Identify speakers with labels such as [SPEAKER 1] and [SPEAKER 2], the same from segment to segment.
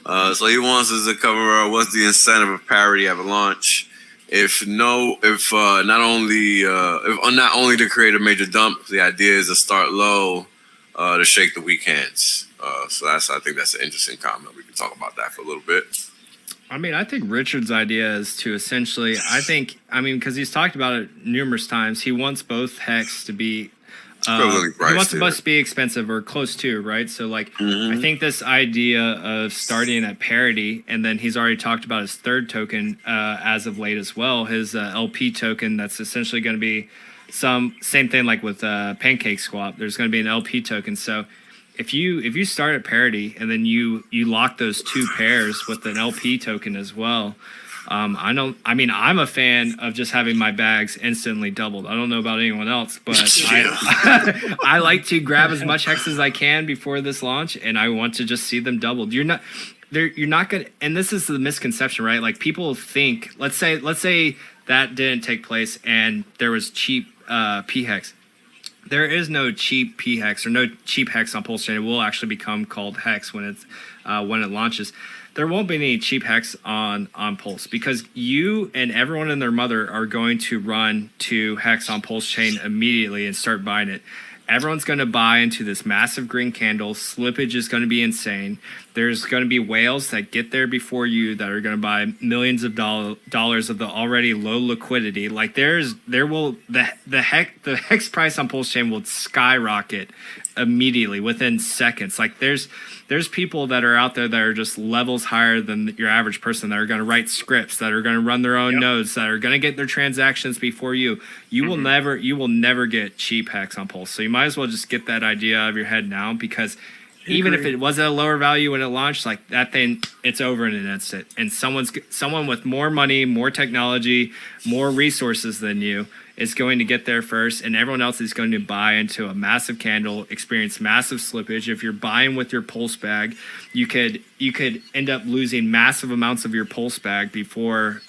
[SPEAKER 1] So he wants us to cover what's the incentive of parity at launch. If not only to create a major dump, the idea is to start low, to shake the weak hands. So I think that's an interesting comment. We can talk about that for a little bit.
[SPEAKER 2] I mean, I think Richard's idea is to essentially, because he's talked about it numerous times, he wants both hex to be, he wants them both to be expensive or close to, right? So, like, I think this idea of starting at parity, and then he's already talked about his third token as of late as well, his LP token that's essentially going to be same thing like with Pancake Swap. There's going to be an LP token. So, if you start at parity and then you lock those two pairs with an LP token as well, I'm a fan of just having my bags instantly doubled. I don't know about anyone else, but I like to grab as much hex as I can before this launch, and I want to just see them doubled. You're not gonna, and this is the misconception, right? Like, people think, let's say that didn't take place and there was cheap P hex. There is no cheap P hex or no cheap hex on Pulse Chain. It will actually become called hex when it launches. There won't be any cheap hex on Pulse, because you and everyone and their mother are going to run to hex on Pulse Chain immediately and start buying it. Everyone's going to buy into this massive green candle. Slippage is going to be insane. There's going to be whales that get there before you that are going to buy millions of dollars of the already low liquidity. Like, the hex price on Pulse Chain will skyrocket immediately within seconds. Like, there's people that are out there that are just levels higher than your average person that are going to write scripts, that are going to run their own nodes, that are going to get their transactions before you. You will never get cheap hex on Pulse. So you might as well just get that idea out of your head now, because even if it was at a lower value when it launched, like, that thing, it's over in an instant. And someone with more money, more technology, more resources than you is going to get there first, and everyone else is going to buy into a massive candle, experience massive slippage. If you're buying with your Pulse bag, you could end up losing massive amounts of your Pulse bag before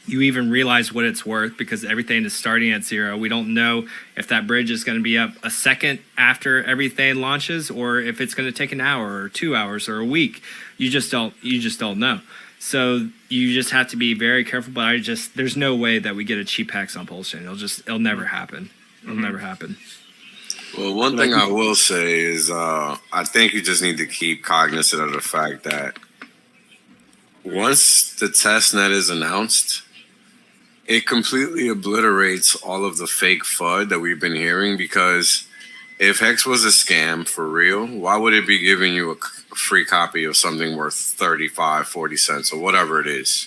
[SPEAKER 2] you even realize what it's worth, because everything is starting at zero. We don't know if that bridge is going to be up a second after everything launches, or if it's going to take an hour or 2 hours or a week. You just don't know. So you just have to be very careful. But there's no way that we get a cheap hex on Pulse Chain. It'll never happen. It'll never happen.
[SPEAKER 1] Well, one thing I will say is I think you just need to keep cognizant of the fact that once the testnet is announced, it completely obliterates all of the fake FUD that we've been hearing. Because if Hex was a scam for real, why would it be giving you a free copy of something worth 35, 40 cents or whatever it is?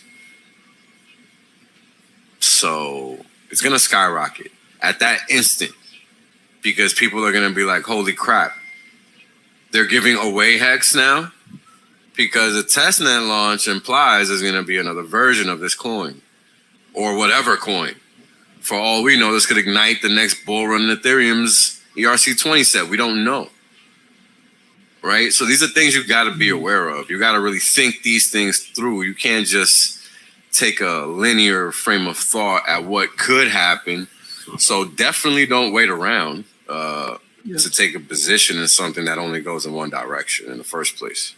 [SPEAKER 1] So it's going to skyrocket at that instant, because people are going to be like, holy crap, they're giving away Hex now? Because a testnet launch implies there's going to be another version of this coin, or whatever coin. For all we know, this could ignite the next bull run in Ethereum's ERC20 set. We don't know. Right? So these are things you got to be aware of. You got to really think these things through. You can't just take a linear frame of thought at what could happen. So definitely don't wait around to take a position in something that only goes in one direction in the first place.